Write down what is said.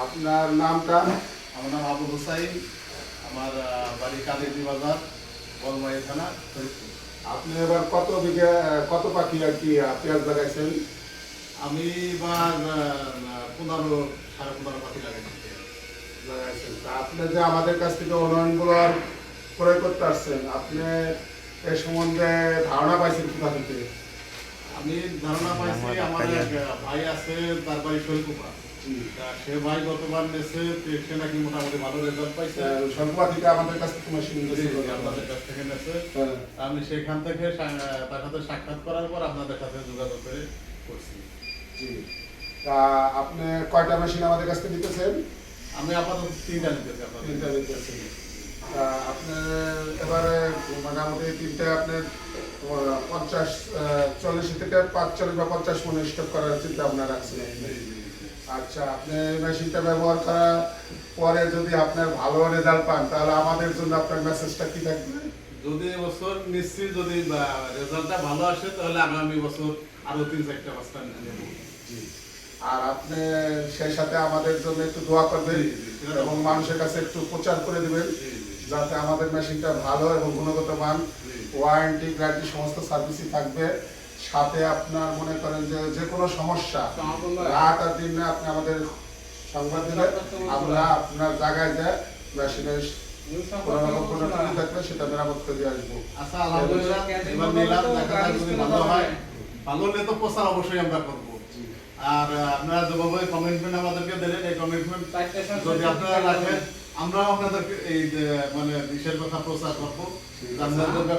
আপনার নামটা? আমার নাম আবু হুসাইন। আমার বাড়ি কালিয়াদি বাজার, বলমাই থানা, ফরিদপুর। আপনি এবার কত বিঘা কত পাখি আর কি পেঁয়াজ লাগাইছেন? আমি এবার 15-15.5 পাখি লাগাইছি। লাগাইছেন তা আপনি যে আমাদের কাছ থেকে উন্নয়নগুলো ক্রয় করতে আসছেন, আপনি এ সম্বন্ধে ধারণা পাইছেন কোথা থেকে? আমি ধারণা পাইছি আমার এক ভাই আছে, তার বাড়ি শৈলকুপা। সে ভাই গতবার নেছে, সে নাকি মোটামুটি ভালো রেজাল্ট পাইছে। সরকার থেকে আমাদের কাছ থেকে মেশিন আপনাদের কাছ থেকে নেছে। আমি সেখান থেকে তার সাথে সাক্ষাৎ করার পর আপনাদের সাথে যোগাযোগ করে করছি। জি, তা আপনি কয়টা মেশিন আমাদের কাছ থেকে নিতেছেন? আমি আপাতত 3টা নিতেছি আপনাদের। 3টা নিতেছেন। তা আপনি এবারে মোটামুটি 3টে আপনার 40 থেকে 45 বা 50 মনে স্টক করার চিন্তা ভাবনা রাখছেন। আচ্ছা, আপনি মেশিনটা ব্যবহার করার পরে যদি আপনার ভালো রেজাল্ট পান, তাহলে আমাদের জন্য আপনার মেসেজটা কি থাকবে? যদি এবছর নিশ্চিত যদি রেজাল্টটা ভালো আসে, তাহলে আগামী বছর আরো 3-4টা নেব। আর আপনি সেই সাথে আমাদের জন্য একটু দোয়া করবেন এবং মানুষের কাছে একটু প্রচার করে দিবেন, যাতে আমাদের মেশিনটা ভালো এবং গুণগত মান, ওয়ারেন্টি গ্যারান্টি সমস্ত সার্ভিসই থাকবে। সাথে আপনার মনে করেন যে যে কোনো সমস্যা রাত আর দিন না আপনি আমাদের সংবাদ দিলে আমরা আপনার জায়গায় যে মেশিনের কোনো রকম কোনো ত্রুটি থাকলে সেটা মেরামত করে দিয়ে আসবো। আচ্ছা, আলহামদুলিল্লাহ, এবার নিলাম, দেখা যাক যদি ভালো হয়। ভালো হলে তো প্রচার অবশ্যই আমরা করবো। আর আপনারা যেভাবে কমিটমেন্ট আমাদেরকে দিলেন, এই কমিটমেন্ট যদি আপনারা রাখেন, আমরাও আপনাদেরকে এই মানে বিষয়ের কথা প্রচার করবো।